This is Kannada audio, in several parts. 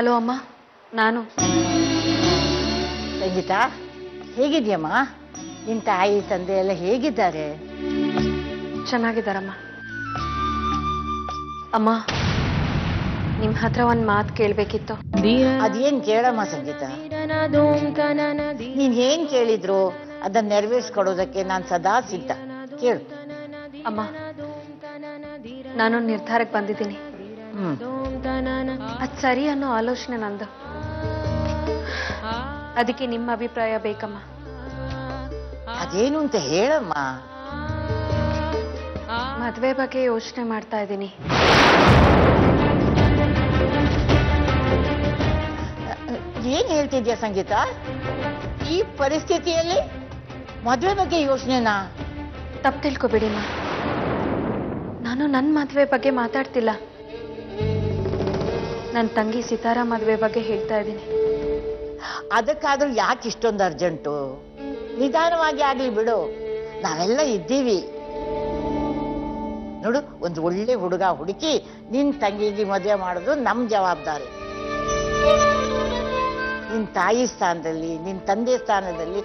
ಹಲೋ ಅಮ್ಮ, ನಾನು ಸಂಗೀತಾ. ಹೇಗಿದ್ಯಮ್ಮ? ನಿನ್ನ ತಾಯಿ ತಂದೆ ಎಲ್ಲ ಹೇಗಿದ್ದಾರೆ? ಚೆನ್ನಾಗಿದ್ದಾರಮ್ಮ. ಅಮ್ಮ, ನಿಮ್ಮ ಹತ್ರ ಒಂದು ಮಾತು ಕೇಳಬೇಕಿತ್ತು. ಅದೇನ್ ಕೇಳಮ್ಮ ಸಂಗೀತ. ನೀನ್ ಏನ್ ಕೇಳಿದ್ರು ಅದನ್ನ ನೆರವೇರಿಸ್ಕೊಡೋದಕ್ಕೆ ನಾನು ಸದಾ ಸಿದ್ಧ. ಕೇಳು. ಅಮ್ಮ, ನಾನೊಂದು ನಿರ್ಧಾರಕ್ಕೆ ಬಂದಿದ್ದೀನಿ. ಅದು ಸರಿ ಅನ್ನೋ ಆಲೋಚನೆ ನಂದು. ಅದಕ್ಕೆ ನಿಮ್ಮ ಅಭಿಪ್ರಾಯ ಬೇಕಮ್ಮ. ಅದೇನು ಅಂತ ಹೇಳಮ್ಮ. ಮದುವೆ ಬಗ್ಗೆ ಯೋಚನೆ ಮಾಡ್ತಾ ಇದ್ದೀನಿ. ಏನ್ ಹೇಳ್ತಿದ್ಯಾ ಸಂಗೀತ? ಈ ಪರಿಸ್ಥಿತಿಯಲ್ಲಿ ಮದುವೆ ಬಗ್ಗೆ ಯೋಚನೆನಾ? ತಪ್ಪು ತಿಳ್ಕೊಬೇಡಿಮ್ಮ, ನಾನು ನನ್ನ ಮದುವೆ ಬಗ್ಗೆ ಮಾತಾಡ್ತಿಲ್ಲ. ನನ್ನ ತಂಗಿ ಸಿತಾರಾ ಮದುವೆ ಬಗ್ಗೆ ಹೇಳ್ತಾ ಇದ್ದೀನಿ. ಅದಕ್ಕಾದ್ರೂ ಯಾಕೆ ಇಷ್ಟೊಂದು ಅರ್ಜೆಂಟು? ನಿಧಾನವಾಗಿ ಆಗ್ಲಿ ಬಿಡು, ನಾವೆಲ್ಲ ಇದ್ದೀವಿ. ನೋಡು, ಒಂದು ಒಳ್ಳೆ ಹುಡುಗ ಹುಡುಕಿ ನಿನ್ ತಂಗಿಗೆ ಮದುವೆ ಮಾಡೋದು ನಮ್ ಜವಾಬ್ದಾರಿ. ನಿನ್ ತಾಯಿ ಸ್ಥಾನದಲ್ಲಿ, ನಿನ್ ತಂದೆ ಸ್ಥಾನದಲ್ಲಿ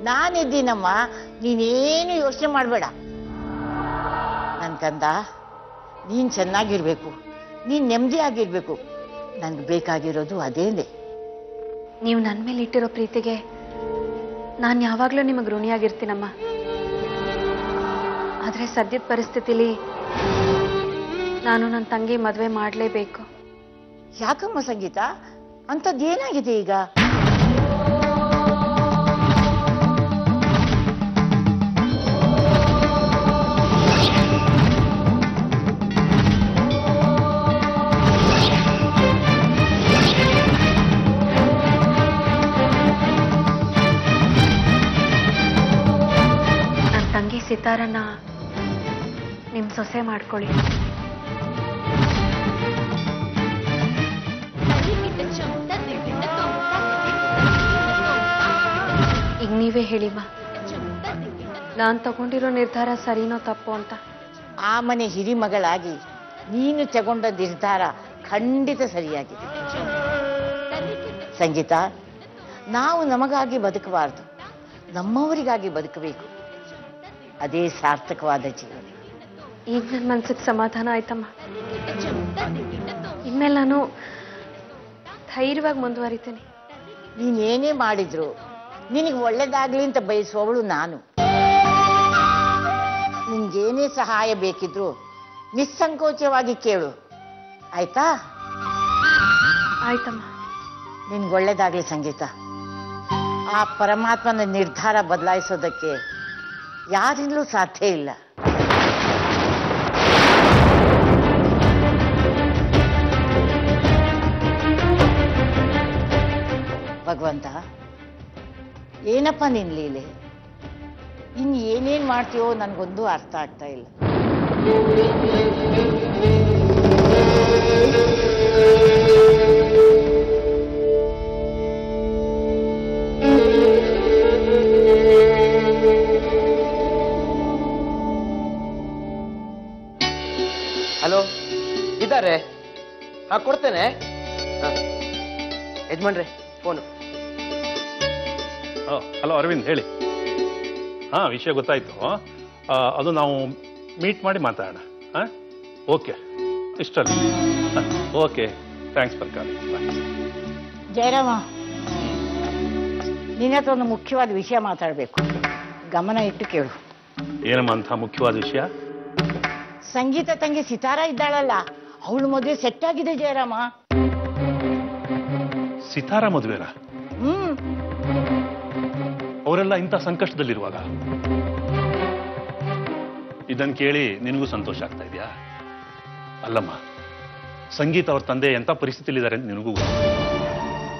ನಾನಿದ್ದೀನಮ್ಮ. ನೀನೇನು ಯೋಚನೆ ಮಾಡಬೇಡ. ನನ್ ಕಂದ, ನೀನ್ ಚೆನ್ನಾಗಿರ್ಬೇಕು, ನೀನ್ ನೆಮ್ಮದಿಯಾಗಿರ್ಬೇಕು. ನನ್ಗೆ ಬೇಕಾಗಿರೋದು ಅದೇನೆ. ನೀವು ನನ್ನ ಮೇಲೆ ಇಟ್ಟಿರೋ ಪ್ರೀತಿಗೆ ನಾನು ಯಾವಾಗಲೂ ನಿಮಗೆ ಋಣಿಯಾಗಿರ್ತೀನಮ್ಮ. ಆದರೆ ಸದ್ಯದ ಪರಿಸ್ಥಿತಿಲಿ ನಾನು ನನ್ನ ತಂಗಿ ಮದುವೆ ಮಾಡಲೇಬೇಕು. ಯಾಕಮ್ಮ ಸಂಗೀತ, ಅಂಥದ್ದೇನಾಗಿದೆ ಈಗ? ನನ್ನ ತಂಗಿ ಸಿತಾರನ್ನ ನಿಮ್ಮ ಸೊಸೆ ಮಾಡ್ಕೊಳ್ಳಿ. ಈಗ ನೀವೇ ಹೇಳಿಮ್ಮ, ನಾನು ತಗೊಂಡಿರೋ ನಿರ್ಧಾರ ಸರಿನೋ ತಪ್ಪೋ ಅಂತ. ಆ ಮನೆ ಹಿರಿಮಗಳಾಗಿ ನೀನು ತಗೊಂಡ ನಿರ್ಧಾರ ಖಂಡಿತ ಸರಿಯಾಗಿದೆ ಸಂಗೀತ. ನಾವು ನಮಗಾಗಿ ಬದುಕಬಾರ್ದು, ನಮ್ಮವರಿಗಾಗಿ ಬದುಕಬೇಕು. ಅದೇ ಸಾರ್ಥಕವಾದ ಜೀವನ. ಈಗ ನನ್ನ ಮನ್ಸಿಗೆ ಸಮಾಧಾನ ಆಯ್ತಮ್ಮ. ಇನ್ಮೇಲೆ ನಾನು ಧೈರ್ಯವಾಗಿ ಮುಂದುವರಿತೀನಿ. ನೀನೇನೇ ಮಾಡಿದ್ರು ನಿನಗೆ ಒಳ್ಳೇದಾಗ್ಲಿ ಅಂತ ಬಯಸುವವಳು ನಾನು. ನಿನ್ಗೇನೇ ಸಹಾಯ ಬೇಕಿದ್ರು ನಿಸ್ಸಂಕೋಚವಾಗಿ ಕೇಳು, ಆಯ್ತಾ? ಆಯ್ತಮ್ಮ. ನಿನ್ಗೆ ಒಳ್ಳೇದಾಗ್ಲಿ ಸಂಗೀತ. ಆ ಪರಮಾತ್ಮನ ನಿರ್ಧಾರ ಬದಲಾಯಿಸೋದಕ್ಕೆ ಯಾರಿಂದಲೂ ಸಾಧ್ಯ ಇಲ್ಲ. ಭಗವಂತ, ಏನಪ್ಪ ನಿನ್ ಲೀಲೆ? ಇನ್ನು ಏನೇನ್ ಮಾಡ್ತೀಯೋ ನನ್ಗೊಂದು ಅರ್ಥ ಆಗ್ತಾ ಇಲ್ಲ. ಹಲೋ, ಇದ್ದಾರೆ? ಹಾ, ಕೊಡ್ತೇನೆ. ಯಜಮಾನ್ರೆ, ಫೋನು. ಹಲೋ ಅರವಿಂದ್, ಹೇಳಿ. ಹಾಂ, ವಿಷಯ ಗೊತ್ತಾಯ್ತು. ಅದು ನಾವು ಮೀಟ್ ಮಾಡಿ ಮಾತಾಡೋಣ. ಹಾಂ, ಓಕೆ. ಇಷ್ಟಲ್ಲಿ. Okay, thanks for calling. Jayarama, ನಿನ್ನ ಹತ್ರ ಒಂದು ಮುಖ್ಯವಾದ ವಿಷಯ ಮಾತಾಡಬೇಕು. ಗಮನ ಇಟ್ಟು ಕೇಳು. ಏನಮ್ಮ ಅಂತ ಮುಖ್ಯವಾದ ವಿಷಯ? ಸಂಗೀತ ತಂಗಿ ಸಿತಾರಾ ಇದ್ದಾಳಲ್ಲ, ಅವಳು ಮದುವೆ ಸೆಟ್ ಆಗಿದೆ ಜಯರಾಮ. ಸಿತಾರಾ ಮದುವೆನಾ? ಅವರೆಲ್ಲ ಇಂಥ ಸಂಕಷ್ಟದಲ್ಲಿರುವಾಗ ಇದನ್ನು ಕೇಳಿ ನಿನಗೂ ಸಂತೋಷ ಆಗ್ತಾ ಇದೆಯಾ? ಅಲ್ಲಮ್ಮ, ಸಂಗೀತ ಅವ್ರ ತಂದೆ ಎಂಥ ಪರಿಸ್ಥಿತಿಲಿದ್ದಾರೆ ಅಂತ ನಿನಗೂ ಗೊತ್ತು.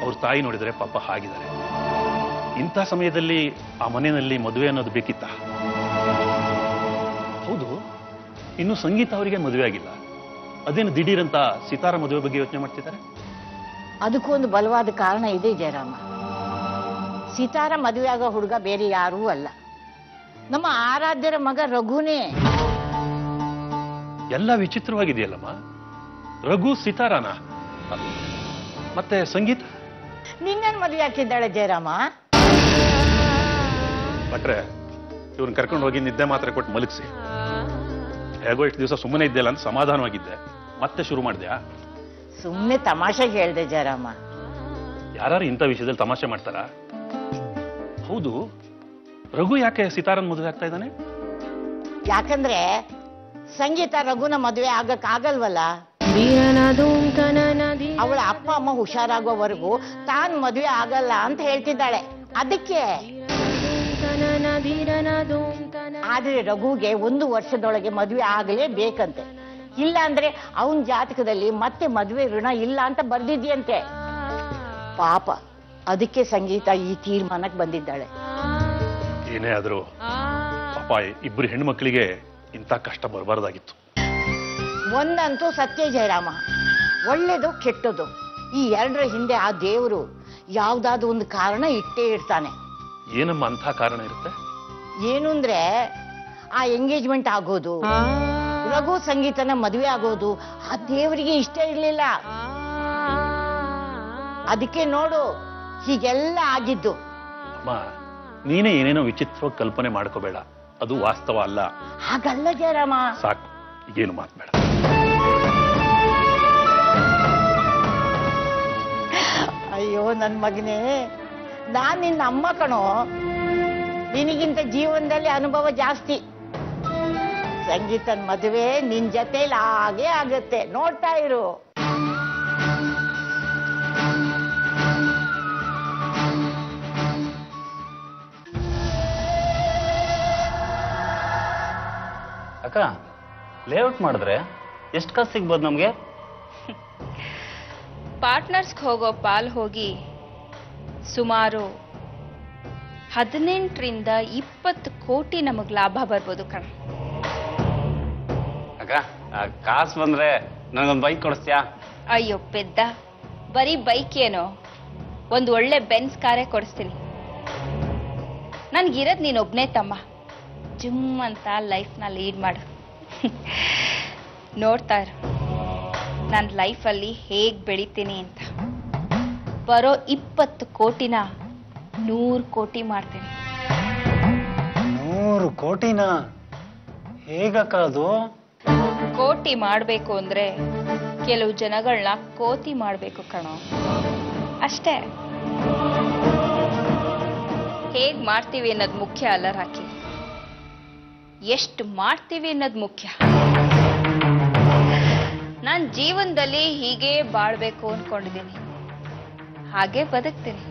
ಅವ್ರ ತಾಯಿ ನೋಡಿದರೆ ಪಾಪ ಹಾಗಿದ್ದಾರೆ. ಇಂಥ ಸಮಯದಲ್ಲಿ ಆ ಮನೆಯಲ್ಲಿ ಮದುವೆ ಅನ್ನೋದು ಬೇಕಿತ್ತ? ಹೌದು, ಇನ್ನು ಸಂಗೀತ ಅವರಿಗೆ ಮದುವೆ ಆಗಿಲ್ಲ. ಅದೇನು ದಿಢೀರಂತ ಸಿತಾರ ಮದುವೆ ಬಗ್ಗೆ ಯೋಚನೆ ಮಾಡ್ತಿದ್ದಾರೆ? ಅದಕ್ಕೂ ಒಂದು ಬಲವಾದ ಕಾರಣ ಇದೆ ಜಯರಾಮ. ಸಿತಾರ ಮದುವೆ ಆಗೋ ಹುಡುಗ ಬೇರೆ ಯಾರೂ ಅಲ್ಲ, ನಮ್ಮ ಆರಾಧ್ಯರ ಮಗ ರಘುನೇ. ಎಲ್ಲ ವಿಚಿತ್ರವಾಗಿದೆಯಲ್ಲಮ್ಮ. ರಘು ಸಿತಾರಾನ? ಮತ್ತೆ ಸಂಗೀತ ನಿನ್ನನ್ ಮದುವೆ ಹಾಕಿದ್ದಾಳೆ ಜಯರಾಮ. ಭಟ್ರೆ, ಇವ್ರನ್ನ ಕರ್ಕೊಂಡು ಹೋಗಿ ನಿದ್ದೆ ಮಾತ್ರೆ ಕೊಟ್ಟು ಮಲಗಿಸಿ. ಹೇಗೋ ಇಷ್ಟು ದಿವಸ ಸುಮ್ಮನೆ ಇದ್ದೆಲ್ಲ ಅಂತ ಸಮಾಧಾನವಾಗಿದ್ದೆ, ಮತ್ತೆ ಶುರು ಮಾಡಿದ್ಯಾ? ಸುಮ್ಮನೆ ತಮಾಷೆಗೆ ಹೇಳ್ದೆ ಜಯರಾಮ. ಯಾರು ಇಂಥ ವಿಷಯದಲ್ಲಿ ತಮಾಷೆ ಮಾಡ್ತಾರ? ಹೌದು, ರಘು ಯಾಕೆ ಸಿತಾರನ್ ಮದುವೆ ಆಗ್ತಾ ಇದ್ದಾನೆ? ಯಾಕಂದ್ರೆ ಸಂಗೀತ ರಘುನ ಮದುವೆ ಆಗಲ್ವಲ್ಲ. ಅವಳ ಅಪ್ಪ ಅಮ್ಮ ಹುಷಾರಾಗೋವರೆಗೂ ತಾನ್ ಮದುವೆ ಆಗಲ್ಲ ಅಂತ ಹೇಳ್ತಿದ್ದಾಳೆ, ಅದಕ್ಕೆ. ಆದ್ರೆ ರಘುಗೆ 1 ವರ್ಷದೊಳಗೆ ಮದುವೆ ಆಗಲೇಬೇಕಂತೆ. ಇಲ್ಲ ಅಂದ್ರೆ ಅವನ್ ಜಾತಕದಲ್ಲಿ ಮತ್ತೆ ಮದುವೆ ಋಣ ಇಲ್ಲ ಅಂತ ಬರ್ದಿದ್ಯಂತೆ. ಪಾಪ, ಅದಕ್ಕೆ ಸಂಗೀತ ಈ ತೀರ್ಮಾನಕ್ಕೆ ಬಂದಿದ್ದಾಳೆ. ಏನೇ ಆದ್ರೂ ಪಾಪ ಇಬ್ಬರು ಹೆಣ್ಮಕ್ಳಿಗೆ ಇಂಥ ಕಷ್ಟ ಬರಬಾರ್ದಾಗಿತ್ತು. ಒಂದಂತೂ ಸತ್ಯ ಜಯರಾಮ, ಒಳ್ಳೇದು ಕೆಟ್ಟದು ಈ ಎರಡರ ಹಿಂದೆ ಆ ದೇವರು ಯಾವ್ದಾದ್ರು ಒಂದು ಕಾರಣ ಇಟ್ಟೇ ಇರ್ತಾನೆ. ಏನಮ್ಮ ಅಂಥ ಕಾರಣ ಇರುತ್ತೆ? ಏನು ಅಂದ್ರೆ ಆ ಎಂಗೇಜ್ಮೆಂಟ್ ಆಗೋದು, ರಘು ಸಂಗೀತನ ಮದುವೆ ಆಗೋದು ಆ ದೇವರಿಗೆ ಇಷ್ಟ ಇರ್ಲಿಲ್ಲ. ಅದಕ್ಕೆ ನೋಡು ಹೀಗೆಲ್ಲ ಆಗಿದ್ದು. ಅಮ್ಮ, ನೀನೇ ಏನೇನೋ ವಿಚಿತ್ರವಾಗಿ ಕಲ್ಪನೆ ಮಾಡ್ಕೋಬೇಡ, ಅದು ವಾಸ್ತವ ಅಲ್ಲ. ಹಾಗಲ್ಲ ಜಯರಾಮ. ಸಾಕು, ಈಗೇನು ಮಾತ್ಬೇಡ. ಅಯ್ಯೋ ನನ್ ಮಗನೇ, ನಾನ್ ನಿನ್ನ ಅಮ್ಮ ಕಣೋ. ನಿನಗಿಂತ ಜೀವನದಲ್ಲಿ ಅನುಭವ ಜಾಸ್ತಿ. ಸಂಗೀತನ್ ಮದುವೆ ನಿನ್ ಜೊತೆಲಿ ಹಾಗೆ ಆಗತ್ತೆ, ನೋಡ್ತಾ ಇರು. ಅಕ್ಕ, ಲೇಔಟ್ ಮಾಡಿದ್ರೆ ಎಷ್ಟು ಕಾಸು ಸಿಗ್ಬೋದು ನಮ್ಗೆ? ಪಾರ್ಟ್ನರ್ಸ್ಗೆ ಹೋಗೋ ಪಾಲ್ ಹೋಗಿ ಸುಮಾರು 18 ರಿಂದ 20 ಕೋಟಿ ನಮಗ್ ಲಾಭ ಬರ್ಬೋದು ಕಣ. ಅಕ್ಕ, ಕಾಸು ಬಂದ್ರೆ ನನಗೊಂದು ಬೈಕ್ ಕೊಡಿಸ್ತೀಯಾ? ಅಯ್ಯೋ ಪೆದ್ದ, ಬರೀ ಬೈಕ್ ಏನೋ, ಒಂದು ಒಳ್ಳೆ ಬೆನ್ಸ್ ಕಾರೇ ಕೊಡಿಸ್ತೀನಿ. ನನ್ಗಿರೋದ್ ನೀನೊಬ್ನೇ ತಮ್ಮ, ಜಿಮ್ ಅಂತ ಲೈಫ್ನ ಲೀಡ್ ಮಾಡು. ನೋಡ್ತಾ ಇರು ನನ್ನ ಲೈಫಲ್ಲಿ ಹೇಗೆ ಬೆಳಿತೀನಿ ಅಂತ. ಬರೋ 20 ಕೋಟಿನ 100 ಕೋಟಿ ಮಾಡ್ತೀನಿ. 100 ಕೋಟಿನಾ? ಹೇಗಕ್ಕ ಅದು? ಕೋಟಿ ಮಾಡಬೇಕು ಅಂದ್ರೆ ಕೆಲವು ಜನಗಳನ್ನ ಕೋತಿ ಮಾಡಬೇಕು ಕಣೋ, ಅಷ್ಟೇ. ಹೇಗ್ ಮಾಡ್ತೀವಿ ಅನ್ನೋದು ಮುಖ್ಯ ಅಲ್ಲ ರಾಕಿ, ಎಷ್ಟು ಮಾಡ್ತೀವಿ ಅನ್ನೋದು ಮುಖ್ಯ. ನಾನು ಜೀವನದಲ್ಲಿ ಹೀಗೆ ಬಾಳ್ಬೇಕು ಅನ್ಕೊಂಡಿದ್ದೀನಿ, ಹಾಗೆ ಬದುಕ್ತೀನಿ.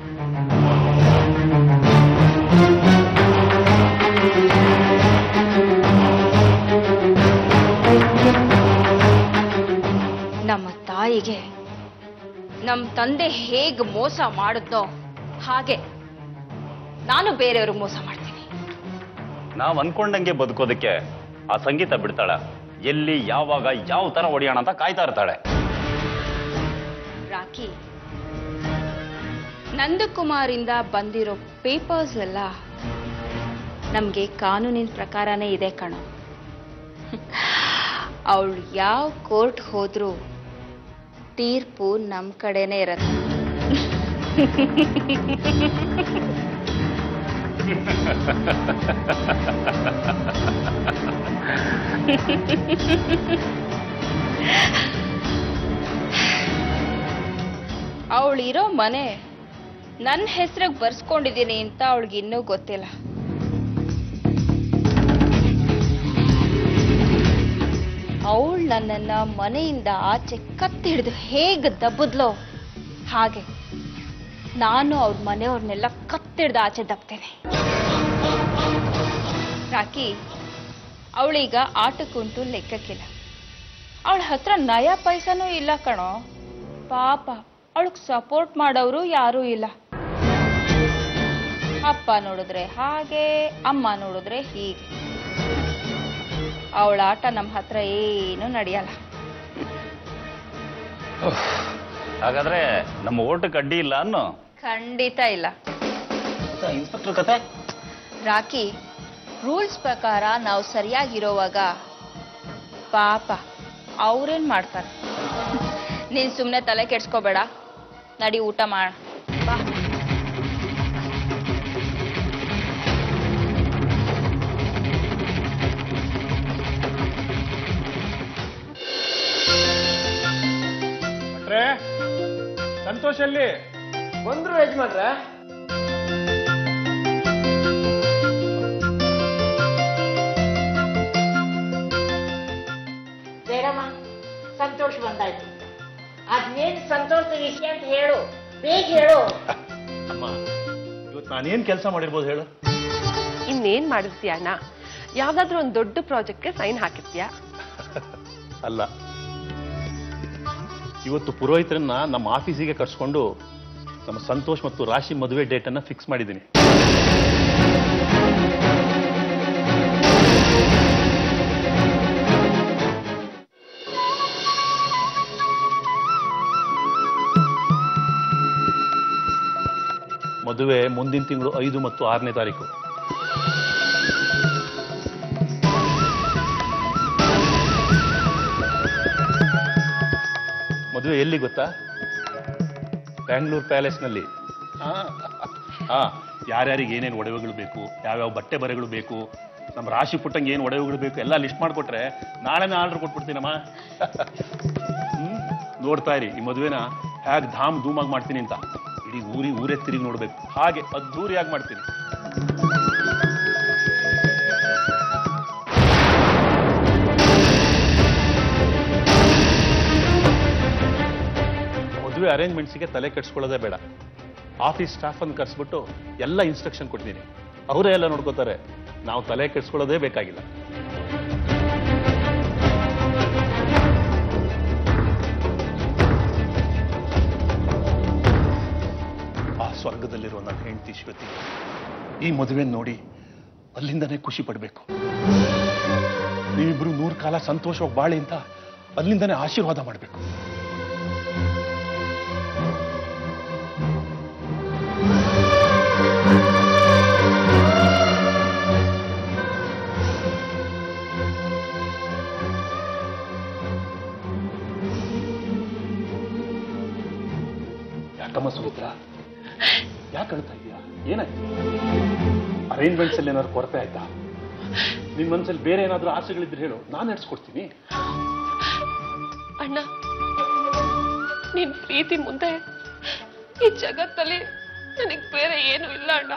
ನಮ್ಮ ತಾಯಿಗೆ ನಮ್ಮ ತಂದೆ ಹೇಗೆ ಮೋಸ ಮಾಡಿದ್ನೋ ಹಾಗೆ ನಾನು ಬೇರೆಯವ್ರಿಗೆ ಮೋಸ ಮಾಡ್ತೀನಿ. ನಾವ್ ಅನ್ಕೊಂಡಂಗೆ ಬದುಕೋದಕ್ಕೆ ಆ ಸಂಗೀತ ಬಿಡ್ತಾಳ? ಎಲ್ಲಿ, ಯಾವಾಗ, ಯಾವ ತರ ಹೊಡಿಯೋಣ ಅಂತ ಕಾಯ್ತಾ ಇರ್ತಾಳೆ. ರಾಕಿ, ನಂದಕುಮಾರಿಂದ ಬಂದಿರೋ ಪೇಪರ್ಸ್ ಎಲ್ಲ ನಮ್ಗೆ ಕಾನೂನಿನ ಪ್ರಕಾರನೇ ಇದೆ ಕಣೋ. ಅವಳು ಯಾವ ಕೋರ್ಟ್ ಹೋದ್ರೂ ತೀರ್ಪು ನಮ್ ಕಡೆನೇ ಇರತ್ತೆ. ಅವಳಿರೋ ಮನೆ ನನ್ನ ಹೆಸರಿಗೆ ಬರ್ಸ್ಕೊಂಡಿದ್ದೀನಿ ಅಂತ ಅವಳಿಗೆ ಇನ್ನೂ ಗೊತ್ತಿಲ್ಲ. ಅವಳು ನನ್ನನ್ನ ಮನೆಯಿಂದ ಆಚೆ ಕತ್ತಿ ಹಿಡಿದು ಹೇಗೆ ದಬ್ಬದ್ಲೋ ಹಾಗೆ ನಾನು ಅವ್ರ ಮನೆಯವ್ರನ್ನೆಲ್ಲ ಕತ್ತಿಡ್ದು ಆಚೆ ದಬ್ತೇನೆ. ರಾಕಿ, ಅವಳೀಗ ಆಟಕ್ಕುಂಟು ಲೆಕ್ಕಕ್ಕಿಲ್ಲ. ಅವಳ ಹತ್ರ ನಯ ಪೈಸನೂ ಇಲ್ಲ ಕಣೋ. ಪಾಪ, ಅವಳಿಗೆ ಸಪೋರ್ಟ್ ಮಾಡೋರು ಯಾರೂ ಇಲ್ಲ. ಅಪ್ಪ ನೋಡಿದ್ರೆ ಹಾಗೆ, ಅಮ್ಮ ನೋಡಿದ್ರೆ ಹೀಗೆ. ಅವಳ ಆಟ ನಮ್ಮ ಹತ್ರ ಏನೂ ನಡೆಯಲ್ಲ. ಹಾಗಾದ್ರೆ ನಮ್ಮ ಓಟಕ್ಕೆ ಅಡ್ಡಿ ಇಲ್ಲ ಅನ್ನೋ? ಖಂಡಿತ ಇಲ್ಲ. ಇನ್ಸ್ಪೆಕ್ಟರ್ ಕತೆ? ರಾಕಿ, ರೂಲ್ಸ್ ಪ್ರಕಾರ ನಾವು ಸರಿಯಾಗಿರೋವಾಗ ಪಾಪ ಅವ್ರೇನ್ ಮಾಡ್ತಾರೆ. ನೀನ್ ಸುಮ್ನೆ ತಲೆ ಕೆಡ್ಸ್ಕೋಬೇಡ, ನಡಿ ಊಟ ಮಾಡ. ಸಂತೋಷ್ ಅಲ್ಲಿ ಬಂದ್ರು ಯಜಮಾನ್ರೆ. ಬೇಡಮ್ಮ, ಸಂತೋಷ್ ಬಂದಾಯ್ತು. ಅದ್ನೇನ್ ಸಂತೋಷದ ವಿಷಯ ಅಂತ ಹೇಳು, ಬೇಗ ಹೇಳು. ಅಮ್ಮ, ಇವತ್ತು ನಾನೇನ್ ಕೆಲಸ ಮಾಡಿರ್ಬೋದು ಹೇಳು? ಇನ್ನೇನ್ ಮಾಡಿರ್ತೀಯ ಅಣ್ಣ? ಯಾವ್ದಾದ್ರು ಒಂದು ದೊಡ್ಡ ಪ್ರಾಜೆಕ್ಟ್ಗೆ ಸೈನ್ ಹಾಕಿರ್ತೀಯ? ಅಲ್ಲ, ಇವತ್ತು ಪುರೋಹಿತರನ್ನ ನಮ್ಮ ಆಫೀಸಿಗೆ ಕರ್ಸ್ಕೊಂಡು ನಮ್ಮ ಸಂತೋಷ್ ಮತ್ತು ರಾಶಿ ಮದುವೆ ಡೇಟ್ ಅನ್ನ ಫಿಕ್ಸ್ ಮಾಡಿದ್ದೀನಿ. ಮದುವೆ ಮುಂದಿನ ತಿಂಗಳು 5 ಮತ್ತು 6ನೇ ತಾರೀಕು. ಮದುವೆ ಎಲ್ಲಿ ಗೊತ್ತಾ? ಬ್ಯಾಂಗ್ಳೂರ್ ಪ್ಯಾಲೇಸ್ನಲ್ಲಿ. ಯಾರ್ಯಾರಿಗೆ ಏನೇನು ಒಡವೆಗಳು ಬೇಕು, ಯಾವ್ಯಾವ ಬಟ್ಟೆ ಬರೆಗಳು ಬೇಕು, ನಮ್ಮ ರಾಶಿ ಪುಟ್ಟಂಗೆ ಏನು ಒಡವೆಗಳು ಬೇಕು ಎಲ್ಲ ಲಿಸ್ಟ್ ಮಾಡಿಕೊಟ್ರೆ ನಾಳೆನೇ ಆರ್ಡರ್ ಕೊಟ್ಬಿಡ್ತೀನಮ್ಮ. ನೋಡ್ತಾ ಇರಿ, ಈ ಮದುವೆನ ಹೇಗೆ ಧಾಮ್ ಧೂಮಾಗಿ ಮಾಡ್ತೀನಿ ಅಂತ. ಇಡೀ ಊರೇ ತಿರುಗಿ ನೋಡ್ಬೇಕು, ಹಾಗೆ ಅದ್ದೂರಿಯಾಗಿ ಮಾಡ್ತೀನಿ. ಮದುವೆ ಅರೇಂಜ್ಮೆಂಟ್ಸ್ಗೆ ತಲೆ ಕೆಡ್ಸ್ಕೊಳ್ಳೋದೇ ಬೇಡ. ಆಫೀಸ್ ಸ್ಟಾಫ್ ಅನ್ನು ಕರೆಸ್ಬಿಟ್ಟು ಎಲ್ಲ ಇನ್ಸ್ಟ್ರಕ್ಷನ್ ಕೊಟ್ಟಿದ್ದೀನಿ, ಅವರೇ ಎಲ್ಲ ನೋಡ್ಕೋತಾರೆ. ನಾವು ತಲೆ ಕೆಡ್ಸ್ಕೊಳ್ಳೋದೇ ಬೇಕಾಗಿಲ್ಲ. ಆ ಸ್ವರ್ಗದಲ್ಲಿರುವ ನನ್ನ ಹೆಂಡತಿ ಶ್ರುತಿ ಈ ಮದುವೆ ನೋಡಿ ಅಲ್ಲಿಂದನೇ ಖುಷಿ ಪಡಬೇಕು. ನೀವಿಬ್ರು 100 ಕಾಲ ಸಂತೋಷವಾಗಿ ಬಾಳಿ ಅಂತ ಅಲ್ಲಿಂದನೇ ಆಶೀರ್ವಾದ ಮಾಡಬೇಕು. ಯಾಕಮ್ಮ ಸುಮಿತ್ರ, ಯಾಕೆ ಅಳ್ತಾ ಇದೀಯಾ? ಏನಾಯ್ತು? ಅರೇಂಜ್ಮೆಂಟ್ಸ್ ಅಲ್ಲಿ ಏನಾದ್ರು ಕೊರತೆ ಆಯ್ತಾ? ನಿನ್ ಮನಸ್ಸಲ್ಲಿ ಬೇರೆ ಏನಾದ್ರೂ ಆಸೆಗಳಿದ್ರೆ ಹೇಳು, ನಾನು ನಡೆಸ್ಕೊಡ್ತೀನಿ. ಅಣ್ಣ, ನಿನ್ ಪ್ರೀತಿ ಮುಂದೆ ಈ ಜಗತ್ತಲ್ಲಿ ನನಗ್ ಬೇರೆ ಏನು ಇಲ್ಲ ಅಣ್ಣ.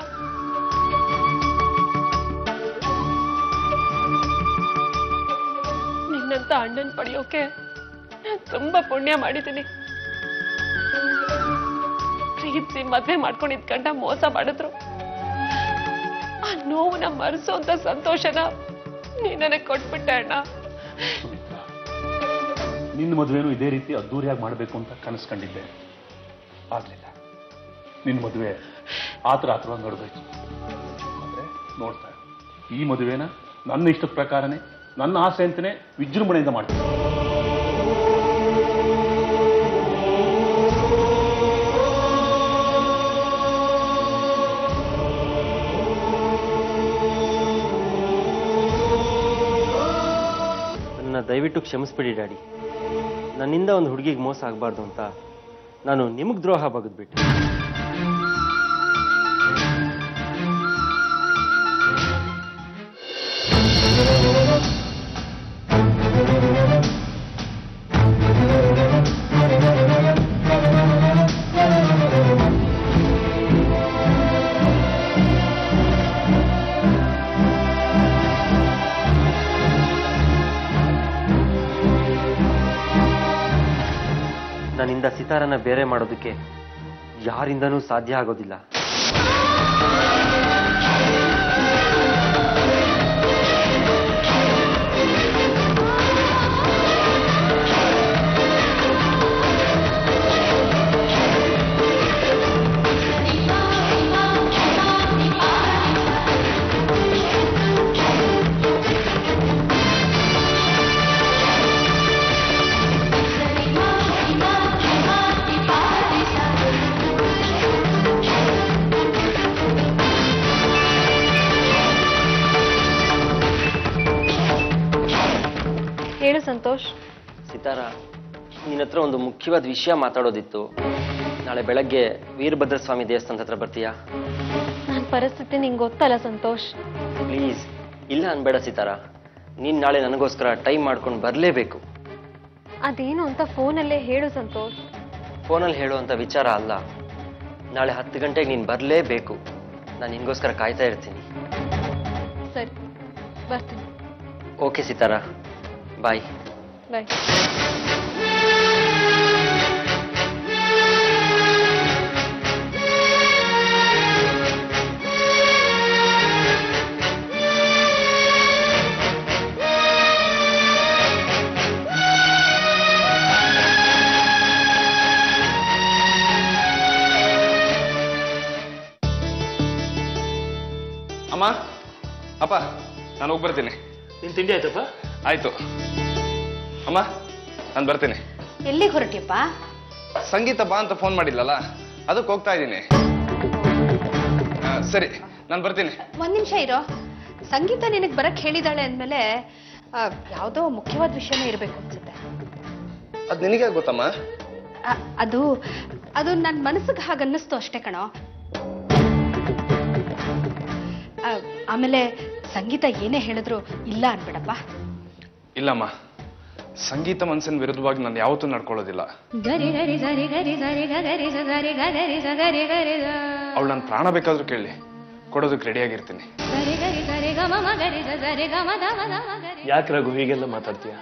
ನಿನ್ನಂತ ಅಣ್ಣನ್ ಪಡೆಯೋಕೆ ನಾನು ತುಂಬಾ ಪುಣ್ಯ ಮಾಡಿದ್ದೀನಿ. ಪ್ರೀತಿ ಮದ್ವೆ ಮಾಡ್ಕೊಂಡಿದ್ ಗಂಡ ಮೋಸ ಮಾಡಿದ್ರು. ಆ ನೋವನ್ನ ಮರೆಸೋಂತ ಸಂತೋಷನ ನೀನ್ ನನಗ್ ಕೊಟ್ಬಿಟ್ಟೆ ಅಣ್ಣ. ನಿನ್ನ ಮದುವೆನೂ ಇದೇ ರೀತಿ ಅದ್ದೂರಿಯಾಗಿ ಮಾಡಬೇಕು ಅಂತ ಕನಸ್ಕೊಂಡಿದ್ದೆ, ಆಗ್ಲಿಲ್ಲ. ನಿನ್ನ ಮದುವೆ ಆತರವಾಗಿ ನೋಡ್ಬೇಕು. ಆದ್ರೆ ನೋಡ್ತಾ ಈ ಮದುವೆನ ನನ್ನ ಇಷ್ಟದ ಪ್ರಕಾರನೇ, ನನ್ನ ಆಸೆ ಅಂತಾನೆ ವಿಜೃಂಭಣೆಯಿಂದ ಮಾಡ್ತೀನಿ. ದಯವಿಟ್ಟು ಕ್ಷಮಿಸ್ಬಿಡಿ ಡ್ಯಾಡಿ. ನನ್ನಿಂದ ಒಂದು ಹುಡುಗಿಗೆ ಮೋಸ ಆಗಬಾರ್ದು ಅಂತ ನಾನು ನಿಮಗೆ ದ್ರೋಹ ಬಗೆದ್ಬಿಟ್ಟೆ. ನನ್ನಿಂದ ಸಿತಾರನ ಬೇರೆ ಮಾಡೋದಕ್ಕೆ ಯಾರಿಂದನೂ ಸಾಧ್ಯ ಆಗೋದಿಲ್ಲ. ಹೇಳು ಸಂತೋಷ್. ಸಿತಾರ, ನಿನ್ನ ಹತ್ರ ಒಂದು ಮುಖ್ಯವಾದ ವಿಷಯ ಮಾತಾಡೋದಿತ್ತು. ನಾಳೆ ಬೆಳಗ್ಗೆ ವೀರಭದ್ರ ಸ್ವಾಮಿ ದೇವಸ್ಥಾನದ ಹತ್ರ ಬರ್ತೀಯಾ? ನನ್ನ ಪರಿಸ್ಥಿತಿ ನಿಂಗೆ ಗೊತ್ತಲ್ಲ ಸಂತೋಷ್. ಪ್ಲೀಸ್, ಇಲ್ಲ ಅನ್ಬೇಡ ಸಿತಾರ. ನೀನು ನಾಳೆ ನನಗೋಸ್ಕರ ಟೈಮ್ ಮಾಡ್ಕೊಂಡು ಬರಲೇಬೇಕು. ಅದೇನು ಅಂತ ಫೋನಲ್ಲೇ ಹೇಳು ಸಂತೋಷ್. ಫೋನಲ್ಲಿ ಹೇಳುವಂಥ ವಿಚಾರ ಅಲ್ಲ. ನಾಳೆ 10 ಗಂಟೆಗೆ ನೀನು ಬರಲೇಬೇಕು. ನಾನು ನಿನಗೋಸ್ಕರ ಕಾಯ್ತಾ ಇರ್ತೀನಿ. ಸರಿ, ಬರ್ತೀನಿ. ಓಕೆ ಸಿತಾರ, ಬಾಯ್. ಬಾಯ್. ಅಮ್ಮ, ಅಪ್ಪ, ನಾನು ಹೋಗಿ ಬರ್ತೀನಿ. ನಿನ್ ತಿಂಡಿ ಆಯ್ತಪ್ಪ? ಆಯ್ತು. ಅಮ್ಮ, ನಾನು ಬರ್ತೀನಿ. ಎಲ್ಲಿಗೆ ಹೊರಟಿಯಪ್ಪ? ಸಂಗೀತ ಬಾ ಅಂತ ಫೋನ್ ಮಾಡಿಲ್ಲಲ್ಲ, ಅದಕ್ಕೆ ಹೋಗ್ತಾ ಇದ್ದೀನಿ. ಸರಿ, ನಾನು ಬರ್ತೀನಿ. ಒಂದ್ ನಿಮಿಷ ಇರೋ. ಸಂಗೀತ ನಿನಗೆ ಬರಕ್ ಹೇಳಿದಾಳೆ ಅಂದ್ಮೇಲೆ ಯಾವುದೋ ಮುಖ್ಯವಾದ ವಿಷಯನೇ ಇರಬೇಕು ಅನ್ಸುತ್ತೆ. ಅದು ನಿನಗೆ ಗೊತ್ತಮ್ಮ? ಅದು ಅದು ನನ್ನ ಮನಸ್ಸಿಗೆ ಹಾಗನ್ನಿಸ್ತು ಅಷ್ಟೇ ಕಣೋ. ಆಮೇಲೆ ಸಂಗೀತ ಏನೇ ಹೇಳಿದ್ರು ಇಲ್ಲ ಅನ್ಬೇಡಪ್ಪ. ಇಲ್ಲಮ್ಮ, ಸಂಗೀತ ಮನಸ್ಸಿನ ವಿರುದ್ಧವಾಗಿ ನಾನು ಯಾವತ್ತೂ ನಡ್ಕೊಳ್ಳೋದಿಲ್ಲ. ಅವಳು ನನ್ನ ಪ್ರಾಣ ಬೇಕಾದ್ರೂ ಕೇಳಿ, ಕೊಡೋದಕ್ಕೆ ರೆಡಿಯಾಗಿರ್ತೀನಿ. ಯಾಕೆ ರಘು ಹೀಗೆಲ್ಲ ಮಾತಾಡ್ತೀಯ?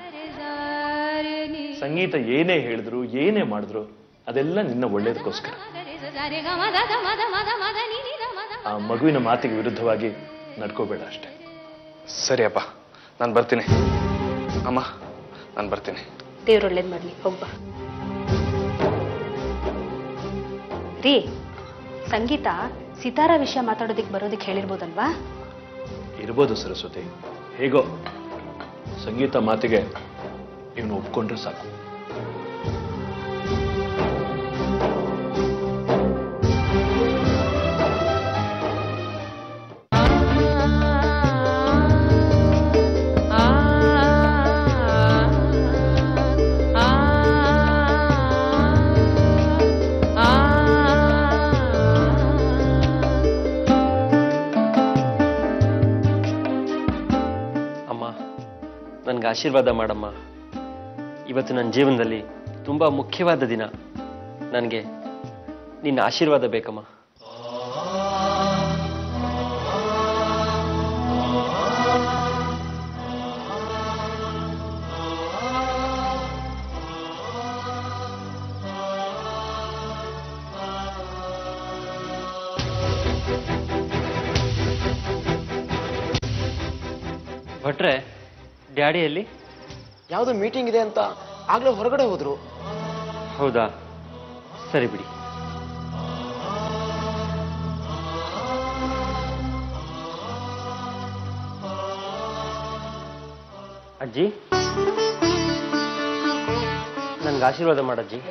ಸಂಗೀತ ಏನೇ ಹೇಳಿದ್ರು ಏನೇ ಮಾಡಿದ್ರು ಅದೆಲ್ಲ ನಿನ್ನ ಒಳ್ಳೇದಕ್ಕೋಸ್ಕರ. ಆ ಮಗುವಿನ ಮಾತಿಗೆ ವಿರುದ್ಧವಾಗಿ ನಡ್ಕೋಬೇಡ ಅಷ್ಟೇ. ಸರಿ ಅಪ್ಪ, ನಾನು ಬರ್ತೀನಿ. ಅಮ್ಮ, ನಾನು ಬರ್ತೀನಿ. ದೇವ್ರು ಒಳ್ಳೇದ್ ಮಾಡ್ಲಿ, ಹೋಗ್ಬಾ. ರೀ, ಸಂಗೀತ ಸಿತಾರ ವಿಷಯ ಮಾತಾಡೋದಿಕ್ ಬರೋದಿಕ್ ಹೇಳಿರ್ಬೋದಲ್ವಾ? ಇರ್ಬೋದು ಸರಸ್ವತಿ. ಹೇಗೋ ಸಂಗೀತ ಮಾತಿಗೆ ಇವನು ಒಪ್ಕೊಂಡ್ರೆ ಸಾಕು. ನನಗೆ ಆಶೀರ್ವಾದ ಮಾಡಮ್ಮ. ಇವತ್ತು ನನ್ನ ಜೀವನದಲ್ಲಿ ತುಂಬಾ ಮುಖ್ಯವಾದ ದಿನ. ನನಗೆ ನಿನ್ನ ಆಶೀರ್ವಾದ ಬೇಕಮ್ಮ. ಭಟ್ರೆ, ಡ್ಯಾಡಿಯಲ್ಲಿ ಯಾವುದೋ ಮೀಟಿಂಗ್ ಇದೆ ಅಂತ ಆಗ್ಲೇ ಹೊರಗಡೆ ಹೋದ್ರು. ಹೌದಾ? ಸರಿ ಬಿಡಿ. ಅಜ್ಜಿ, ನನ್ಗೆ ಆಶೀರ್ವಾದ ಮಾಡಜ್ಜಿ.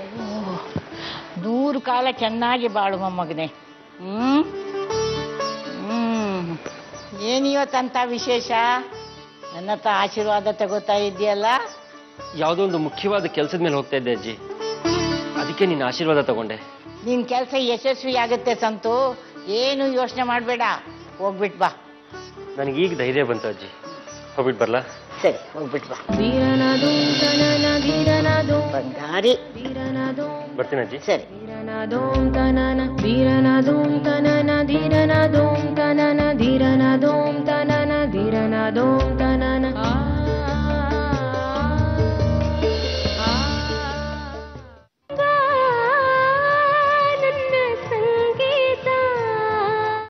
100 ಕಾಲ ಚೆನ್ನಾಗಿ ಬಾಳು ಮೊಮ್ಮಗನೆ. ಏನಿವತ್ತಂತ ವಿಶೇಷ? ನನ್ನ ಹತ್ರ ಆಶೀರ್ವಾದ ತಗೋತಾ ಇದೆಯಲ್ಲ? ಯಾವುದೋ ಒಂದು ಮುಖ್ಯವಾದ ಕೆಲಸದ ಮೇಲೆ ಹೋಗ್ತಾ ಇದ್ದೆ ಅಜ್ಜಿ, ಅದಕ್ಕೆ ನಿನ್ನ ಆಶೀರ್ವಾದ ತಗೊಂಡೆ. ನಿನ್ ಕೆಲಸ ಯಶಸ್ವಿ ಆಗುತ್ತೆ ಸಂತು, ಏನು ಯೋಚನೆ ಮಾಡಬೇಡ. ಹೋಗ್ಬಿಟ್ ಬಾ. ನನಗೀಗ ಧೈರ್ಯ ಬಂತು ಅಜ್ಜಿ. ಹೋಗ್ಬಿಟ್ಟು ಬರ್ಲಾ? ಸರಿ, ಹೋಗ್ಬಿಟ್ ಬಾ. ಬಂಗಾರಿ. ಬರ್ತೀನಿ ಅಜ್ಜಿ. ಸರಿ. ಧೀರನ